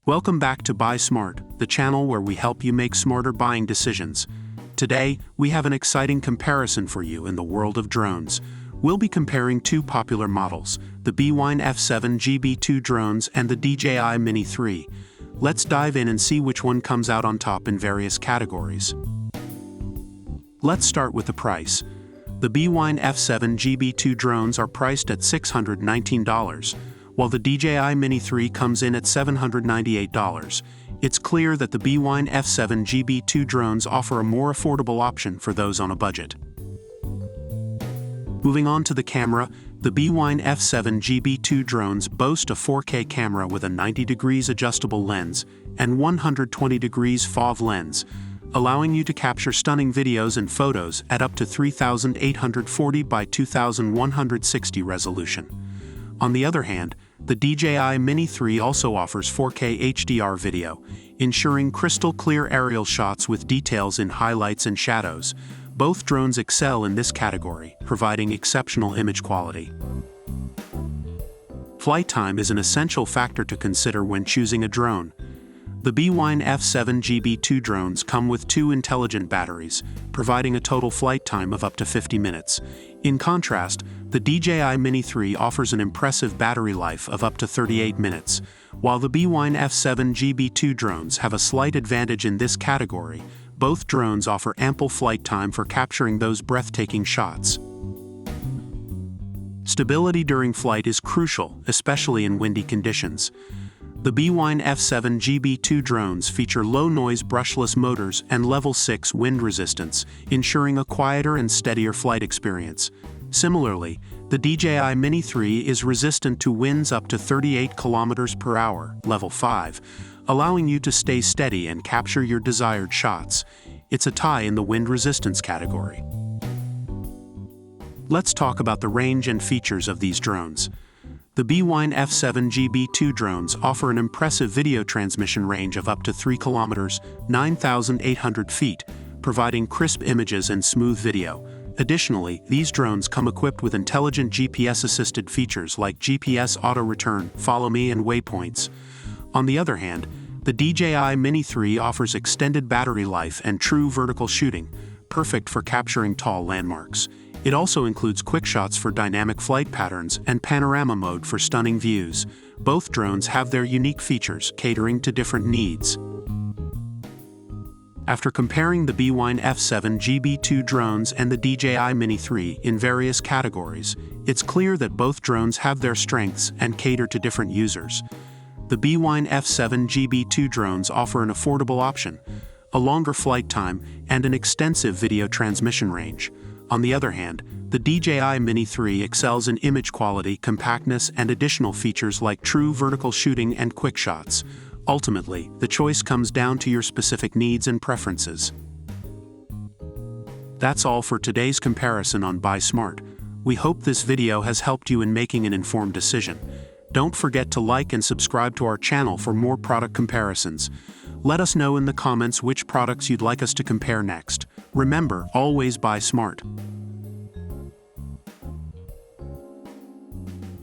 Welcome back to Buy Smart, the channel where we help you make smarter buying decisions. Today, we have an exciting comparison for you in the world of drones. We'll be comparing two popular models, the Bwine F7GB2 drones and the DJI Mini 3. Let's dive in and see which one comes out on top in various categories. Let's start with the price. The Bwine F7GB2 drones are priced at $619, while the DJI Mini 3 comes in at $798. It's clear that the Bwine F7GB2 drones offer a more affordable option for those on a budget. Moving on to the camera, the Bwine F7GB2 drones boast a 4K camera with a 90 degrees adjustable lens and 120 degrees FOV lens, allowing you to capture stunning videos and photos at up to 3840 by 2160 resolution. On the other hand, the DJI Mini 3 also offers 4K HDR video, ensuring crystal clear aerial shots with details in highlights and shadows. Both drones excel in this category, providing exceptional image quality. Flight time is an essential factor to consider when choosing a drone. The Bwine F7GB2 drones come with two intelligent batteries, providing a total flight time of up to 50 minutes. In contrast, the DJI Mini 3 offers an impressive battery life of up to 38 minutes. While the Bwine F7GB2 drones have a slight advantage in this category, both drones offer ample flight time for capturing those breathtaking shots. Stability during flight is crucial, especially in windy conditions. The Bwine F7GB2 drones feature low-noise brushless motors and level 6 wind resistance, ensuring a quieter and steadier flight experience. Similarly, the DJI Mini 3 is resistant to winds up to 38 km per hour, level 5, allowing you to stay steady and capture your desired shots. It's a tie in the wind resistance category. Let's talk about the range and features of these drones. The Bwine F7GB2 drones offer an impressive video transmission range of up to 3 km, 9,800 feet, providing crisp images and smooth video. Additionally, these drones come equipped with intelligent GPS-assisted features like GPS auto-return, follow me, and waypoints. On the other hand, the DJI Mini 3 offers extended battery life and true vertical shooting, perfect for capturing tall landmarks. It also includes quick shots for dynamic flight patterns and panorama mode for stunning views. Both drones have their unique features, catering to different needs. After comparing the Bwine F7GB2 drones and the DJI Mini 3 in various categories, it's clear that both drones have their strengths and cater to different users. The Bwine F7GB2 drones offer an affordable option, a longer flight time, and an extensive video transmission range. On the other hand, the DJI Mini 3 excels in image quality, compactness, and additional features like true vertical shooting and quick shots. Ultimately, the choice comes down to your specific needs and preferences. That's all for today's comparison on Buy Smart. We hope this video has helped you in making an informed decision. Don't forget to like and subscribe to our channel for more product comparisons. Let us know in the comments which products you'd like us to compare next. Remember, always buy smart.